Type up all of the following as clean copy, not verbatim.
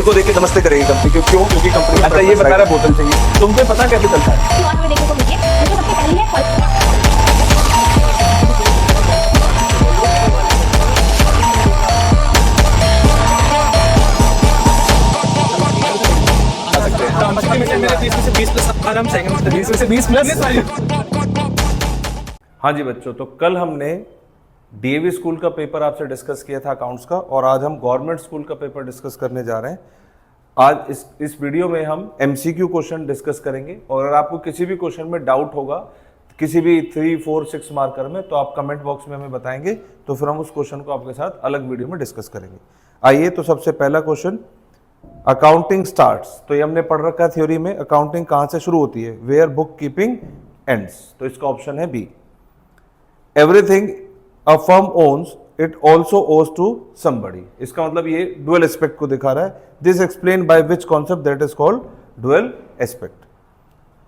को देख के नमस्ते करेगी कंपनी, क्योंकि कंपनी अच्छा ये बता रहा बोतल चाहिए, तुमको पता कैसे चलता है? वहाँ पे देखने को मिली है, मुझे सबसे पहले है मेरे 30 में से 20 प्लस आराम से 20 में से 20 प्लस। हाँ जी बच्चों, तो कल हमने डीएवी स्कूल का पेपर आपसे डिस्कस किया था अकाउंट्स का, और आज हम गवर्नमेंट स्कूल का पेपर डिस्कस करने जा रहे हैं। आज इस वीडियो में हम एमसीक्यू क्वेश्चन डिस्कस करेंगे, और अगर आपको किसी भी क्वेश्चन में डाउट होगा किसी भी 3, 4, 6 मार्कर में, तो आप कमेंट बॉक्स में हमें बताएंगे, तो फिर हम उस क्वेश्चन को आपके साथ अलग वीडियो में डिस्कस करेंगे। आइए, तो सबसे पहला क्वेश्चन, अकाउंटिंग स्टार्ट्स। तो ये हमने पढ़ रखा है थ्योरी में, अकाउंटिंग कहां से शुरू होती है, वेयर बुक कीपिंग एंड्स। तो इसका ऑप्शन है B. Everything a firm owns it also owes to somebody. इसका मतलब ये डुअल एस्पेक्ट को दिखा रहा है। This explain by which concept, that is called dual aspect.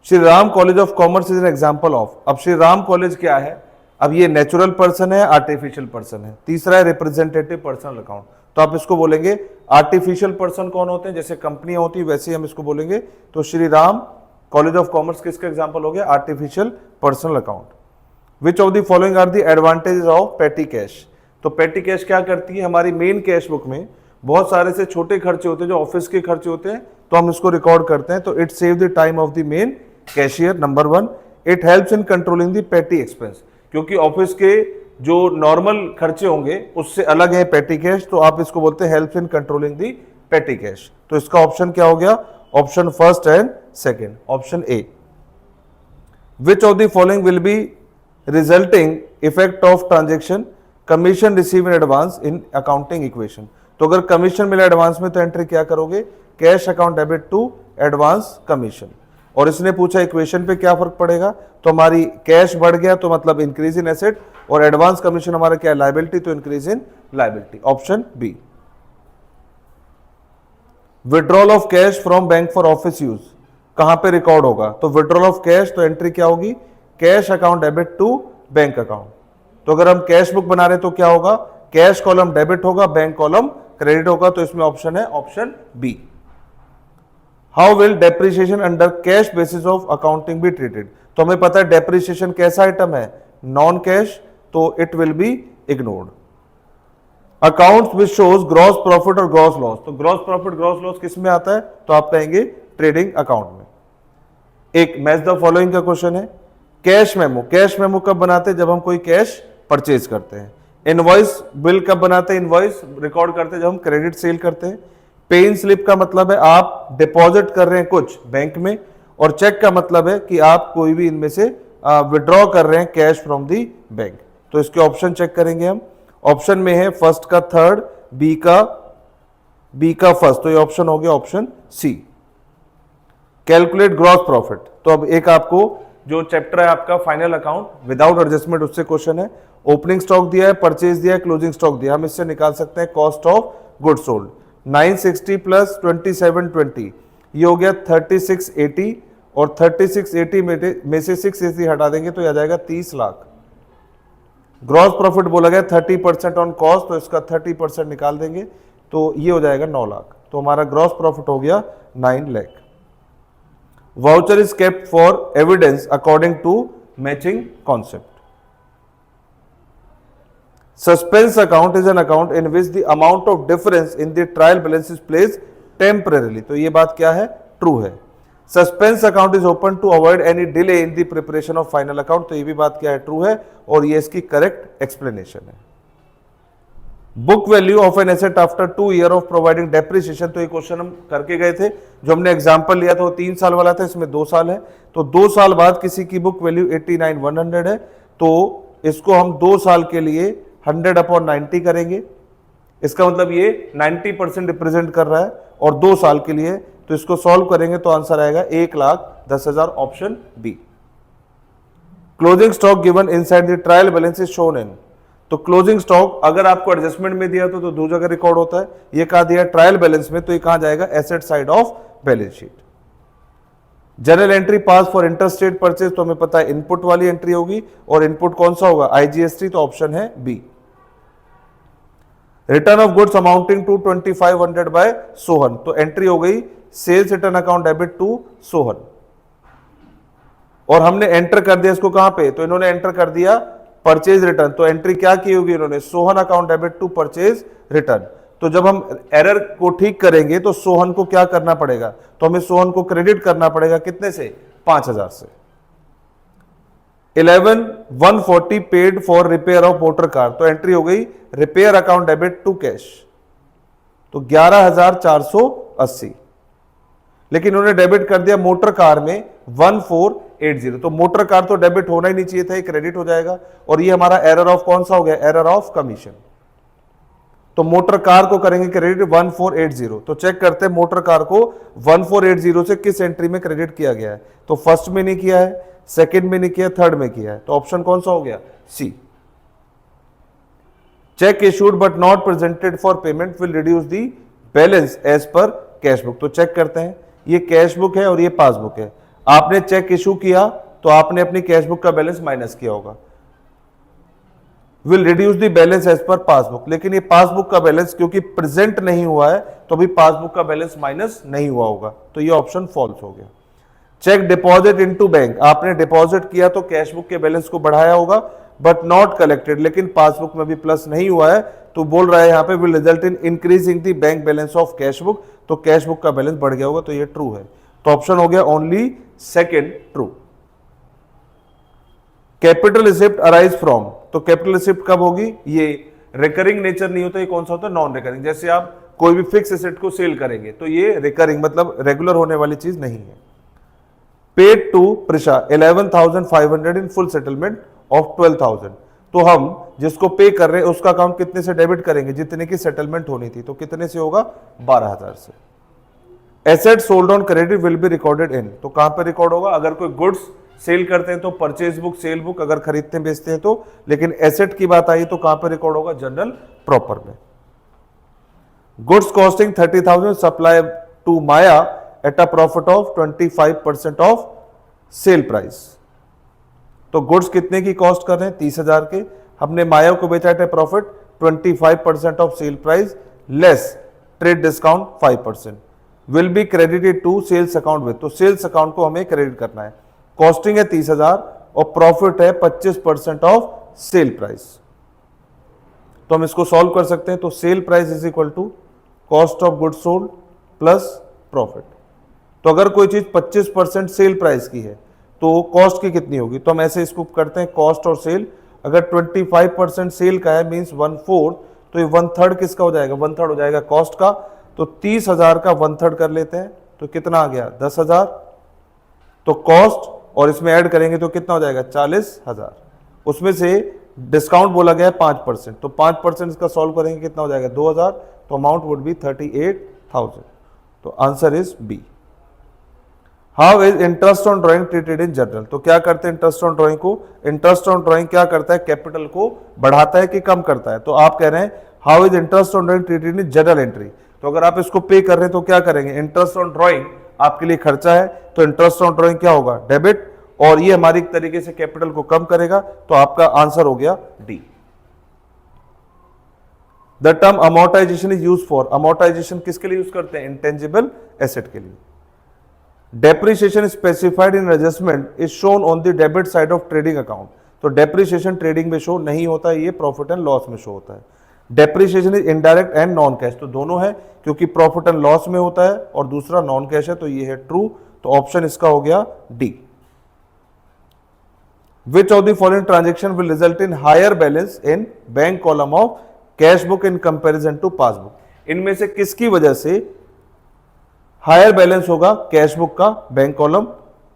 Shri Ram college of commerce is an example of. अब श्री राम कॉलेज क्या है? अब ये नेचुरल पर्सन है, आर्टिफिशियल पर्सन है। तीसरा है रिप्रेजेंटेटिव पर्सनल अकाउंट। तो आप इसको बोलेंगे आर्टिफिशियल पर्सन कौन होते हैं, जैसे कंपनियां होती है वैसे हम इसको बोलेंगे। तो Shri Ram college of commerce किसका एग्जांपल हो गया? Artificial personal account. Which of the following are the advantages of petty cash. तो पेटी कैश क्या करती है? हमारी मेन कैश बुक में बहुत सारे से छोटे खर्चे होते हैं जो ऑफिस के खर्चे होते हैं, तो हम इसको रिकॉर्ड करते हैं। तो it save the time of the main cashier. Number 1, it helps in controlling the पेटी एक्सपेंस, क्योंकि ऑफिस के जो नॉर्मल खर्चे होंगे उससे अलग है पेटी कैश, तो आप इसको बोलते हैं हेल्प्स इन कंट्रोलिंग दी पेटी कैश। तो इसका ऑप्शन क्या हो गया? Option first and second, option A. Which of the following will be resulting effect of transaction commission receive in advance in accounting equation. तो अगर कमीशन मिला एडवांस में तो एंट्री क्या करोगे? Cash account debit to advance commission. और इसने पूछा इक्वेशन पे क्या फर्क पड़ेगा? तो हमारी कैश बढ़ गया तो मतलब इंक्रीज इन एसेट, और एडवांस कमीशन हमारा क्या है? लायबिलिटी, तो increase in liability, option B. Withdrawal of cash from bank for office use कहां पे रिकॉर्ड होगा? तो विड्रॉल ऑफ कैश, तो एंट्री क्या होगी? Cash account debit to bank account. तो अगर हम कैश बुक बना रहे तो क्या होगा? कैश कॉलम डेबिट होगा, बैंक कॉलम क्रेडिट होगा, तो इसमें ऑप्शन है option B. How will depreciation under cash basis of accounting be treated. तो हमें पता है डेप्रिसिएशन कैसा आइटम है? नॉन कैश, तो it will be ignored. Accounts which shows gross profit और ग्रॉस लॉस। तो ग्रॉस प्रॉफिट ग्रॉस लॉस किस में आता है? तो आप कहेंगे ट्रेडिंग अकाउंट में। एक मैच द फॉलोइंग का क्वेश्चन है, कैश मेमो। कैश मेमो कब बनाते हैं? जब हम कोई कैश परचेज करते हैं। इनवॉइस बिल कब बनाते हैं? इनवॉइस रिकॉर्ड करते हैं जब हम क्रेडिट सेल करते हैं। पे इन स्लिप का मतलब है आप डिपॉजिट कर रहे हैं कुछ बैंक में, और चेक का मतलब है कि आप कोई भी इनमें से विड्रॉ कर रहे हैं कैश फ्रॉम दी बैंक। तो इसके ऑप्शन चेक करेंगे हम। ऑप्शन में है फर्स्ट का थर्ड, बी का फर्स्ट, तो ये ऑप्शन हो गया option C. Calculate gross profit. तो अब एक आपको जो चैप्टर है आपका फाइनल अकाउंट विदाउट एडजस्टमेंट, उससे क्वेश्चन है। ओपनिंग स्टॉक दिया है, परचेज दिया है, क्लोजिंग स्टॉक दिया है। हम इससे निकाल सकते हैं cost of good sold. 960 plus 2720, ये हो गया 3680, और 3680 में से 680 हटा देंगे तो यह आ जाएगा 30 लाख। ग्रॉस प्रॉफिट बोला गया 30% ऑन कॉस्ट, तो इसका 30% निकाल देंगे तो ये हो जाएगा 9 लाख। तो हमारा ग्रॉस प्रॉफिट हो गया 9 lakh. Voucher is kept for evidence according to matching concept. Suspense account is an account in which the amount of difference in the trial balance is placed temporarily. तो ये बात क्या है? ट्रू है। Suspense account is open to avoid any delay in the preparation of final account. तो ये भी बात क्या है? ट्रू है, और ये इसकी करेक्ट एक्सप्लेनेशन है। Book value of an asset after 2 years of providing depreciation. तो ये क्वेश्चन हम करके गए थे, जो हमने एग्जाम्पल लिया था वो 3 साल वाला था, इसमें 2 साल है। तो 2 साल बाद किसी की बुक वैल्यू 89,100 है, तो इसको हम 2 साल के लिए 100/90 करेंगे। इसका मतलब ये 90% रिप्रेजेंट कर रहा है, और 2 साल के लिए, तो इसको सॉल्व करेंगे तो आंसर आएगा 1,10,000, option B. Closing stock given inside the trial balance is shown in. तो क्लोजिंग स्टॉक अगर आपको एडजस्टमेंट में दिया तो दो जगह रिकॉर्ड होता है। ये कहा दिया ट्रायल बैलेंस में, तो ये कहां जाएगा? Asset side of balance sheet. General entry pass for interstate purchase, तो हमें पता है इनपुट वाली एंट्री होगी, और इनपुट कौन सा होगा? आईजीएसटी, तो ऑप्शन है B. Return of goods amounting to 2500 by Sohan, तो एंट्री हो गई sales return account debit to Sohan, और हमने एंटर कर दिया इसको कहां पे, तो इन्होंने एंटर कर दिया परचेज रिटर्न, तो एंट्री क्या की होगी इन्होंने, Sohan account debit to purchase return. तो जब हम एरर को ठीक करेंगे तो सोहन को क्या करना पड़ेगा, तो हमें सोहन को क्रेडिट करना पड़ेगा कितने से, 5000 से। 11,140 paid for repair of motor car, तो एंट्री हो गई repair account debit to cash, तो 11,480, लेकिन उन्होंने डेबिट कर दिया मोटर कार में 1480, तो मोटर कार तो डेबिट होना ही नहीं चाहिए था, ये क्रेडिट हो जाएगा, और ये हमारा एरर ऑफ कौन सा हो गया, एरर ऑफ कमीशन। तो मोटर कार को करेंगे क्रेडिट 1480, तो चेक करते हैं मोटर कार को 1480 से किस एंट्री में क्रेडिट किया गया है, तो फर्स्ट में नहीं किया है, सेकंड में नहीं किया, थर्ड में किया है, तो ऑप्शन कौन सा हो गया, C. Cheque issued but not presented for payment will reduce the balance as per cash book, तो चेक करते हैं, ये कैश बुक है और ये पासबुक है, आपने चेक इशू किया तो आपने अपनी कैश बुक का बैलेंस माइनस किया होगा, will reduce the balance as per passbook, लेकिन ये पासबुक का बैलेंस क्योंकि प्रेजेंट नहीं हुआ है तो अभी पासबुक का बैलेंस माइनस नहीं हुआ होगा, तो ये ऑप्शन फॉल्स हो गया। चेक डिपॉजिट इनटू बैंक, आपने डिपॉजिट किया तो कैश बुक के बैलेंस को बढ़ाया होगा, बट नॉट कलेक्टेड, लेकिन पासबुक में भी प्लस नहीं हुआ है, तो बोल रहा है यहां पे will result in increasing the bank balance of cash book, तो कैश बुक का बैलेंस बढ़ गया होगा, तो ये ट्रू है, तो ऑप्शन हो गया only second true. Capital receipt arise from, तो कैपिटल रिसिप्ट कब होगी, ये रिकरिंग नेचर नहीं होता, ये कौन सा होता है, नॉन रिकरिंग, जैसे आप कोई भी फिक्स एसेट को सेल करेंगे तो ये रिकरिंग मतलब रेगुलर होने वाली चीज नहीं है। Paid to Prisha 11,500 in full settlement of 12,000, तो हम जिसको पे कर रहे हैं उसका अकाउंट कितने से डेबिट करेंगे, जितने की सेटलमेंट होनी थी, तो कितने से होगा, 12,000 से। Asset sold on credit will be recorded in, तो कहां पर रिकॉर्ड होगा, अगर कोई गुड्स सेल करते हैं तो परचेज बुक, सेल बुक, अगर खरीदते बेचते हैं तो, लेकिन एसेट की बात आई तो कहां पर रिकॉर्ड होगा, जनरल प्रॉपर में। Goods costing 30,000 supply to Maya at a profit of 25% of sale price, तो गुड्स कितने की कॉस्ट कर रहे हैं, 30,000 के, हमने माया को बेचा at a profit 25% of sale price less trade discount 5%, will be credited to sales account with, तो सेल्स अकाउंट को हमें क्रेडिट करना है, कॉस्टिंग है 30,000 और प्रॉफिट है 25% ऑफ सेल प्राइस, तो हम इसको सॉल्व कर सकते हैं, तो sale price is equal to cost of goods sold plus profit, तो अगर कोई चीज 25% सेल प्राइस की है तो कॉस्ट की कितनी होगी, तो हम ऐसे इसको करते हैं कॉस्ट और सेल, अगर 25% सेल का है मींस 1/4, तो ये 1/3 किसका हो जाएगा, 1/3 हो जाएगा कॉस्ट का, तो 30,000 का 1/3 कर लेते हैं, तो कितना आ गया 10,000, तो कॉस्ट और इसमें ऐड करेंगे तो कितना हो जाएगा 40,000, उसमें से डिस्काउंट बोला गया है 5%, तो 5% इसका सॉल्व करेंगे कितना हो जाएगा 2,000, तो अमाउंट वुड बी 38,000, तो answer is B. How is interest on drawing treated in journal, तो क्या करते हैं इंटरेस्ट ऑन ड्राइंग को, इंटरेस्ट ऑन ड्राइंग क्या करता है, कैपिटल को बढ़ाता है कि कम करता है, तो आप कह रहे हैं how is interest on drawing treated in general entry, तो अगर आप इसको पे कर रहे हैं तो क्या करेंगे, इंटरेस्ट ऑन ड्राइंग आपके लिए खर्चा है, तो इंटरेस्ट ऑन ड्राइंग क्या होगा, डेबिट, और ये हमारी तरीके से कैपिटल को कम करेगा, तो आपका आंसर हो गया D. The term amortisation is use for, amortisation किसके लिए यूज करते हैं, इंटेंजिबल एसेट के लिए। Depreciation specified in adjustment is shown on the debit side of trading account, तो डेप्रिसिएशन ट्रेडिंग में शो नहीं होता है, ये प्रॉफिट एंड लॉस में शो होता है। Depreciation is indirect and non cash, तो दोनों है, क्योंकि प्रॉफिट एंड लॉस में होता है और दूसरा नॉन कैश है, तो ये है ट्रू, तो ऑप्शन इसका हो गया D. Which of the following transaction will result in higher balance in bank column of cash book in comparison to passbook, इनमें से किसकी वजह से हायर बैलेंस होगा कैश बुक का बैंक कॉलम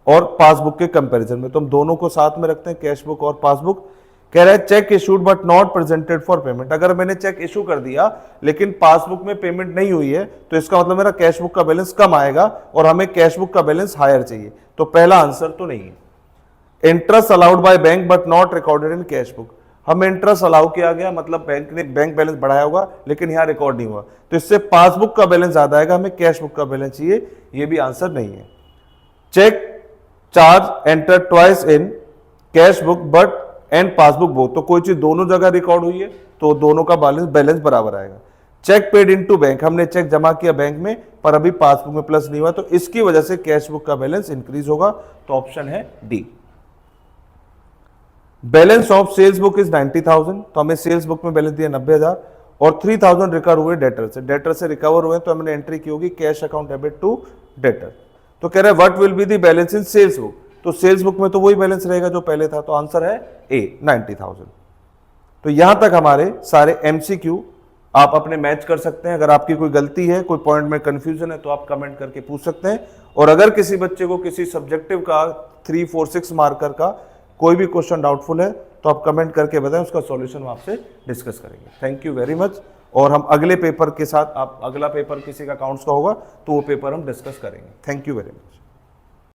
और पासबुक के कंपैरिजन में, तो हम दोनों को साथ में रखते हैं, कैश बुक और पासबुक। कह रहा है check issued but not presented for payment, अगर मैंने चेक इशू कर दिया लेकिन पासबुक में पेमेंट नहीं हुई है तो इसका मतलब मेरा कैश बुक का बैलेंस कम आएगा और हमें कैश बुक का बैलेंस हायर चाहिए, तो पहला आंसर तो नहीं है। Interest allowed by bank but not recorded in cash book, हमें इंटरेस्ट अलाउ किया गया मतलब बैंक ने बैंक बैलेंस बढ़ाया होगा लेकिन यहां रिकॉर्ड नहीं हुआ, तो इससे पासबुक का बैलेंस ज्यादा आएगा, हमें कैश बुक का बैलेंस चाहिए, ये भी आंसर नहीं है। Cheque charge enter twice in cash book but and passbook both, तो कोई चीज दोनों जगह रिकॉर्ड हुई है तो दोनों का बैलेंस बराबर आएगा। चेक पेड इनटू बैंक, हमने चेक जमा किया बैंक में पर अभी पासबुक में प्लस नहीं हुआ, तो इसकी वजह से कैश बुक का बैलेंस इंक्रीज होगा, तो ऑप्शन है D. Balance of sales book is 90,000, तो हमें सेल्स बुक में बैलेंस दिया 90,000 और 3,000 रिकवर हुए डेटर से रिकवर हुए, तो हमने एंट्री की होगी cash account debit to debtor. तो कह रहा है what will be the balance in sales book, तो सेल्स बुक में तो वही बैलेंस रहेगा जो पहले था, तो आंसर है ए 90,000। तो यहां तक हमारे सारे एमसीक्यू आप अपने मैच कर सकते हैं। अगर आपकी कोई गलती है, कोई पॉइंट में कंफ्यूजन है, तो आप कमेंट करके पूछ सकते हैं। और अगर किसी बच्चे को किसी सब्जेक्टिव का 3, 4, 6 मार्कर का कोई भी क्वेश्चन डाउटफुल है, तो आप कमेंट करके बताएं, उसका सॉल्यूशन हम आपसे डिस्कस करेंगे। Thank you very much. और हम अगले पेपर के साथ, आप अगला पेपर किसी का अकाउंट्स का होगा तो वो पेपर हम डिस्कस करेंगे। Thank you very much.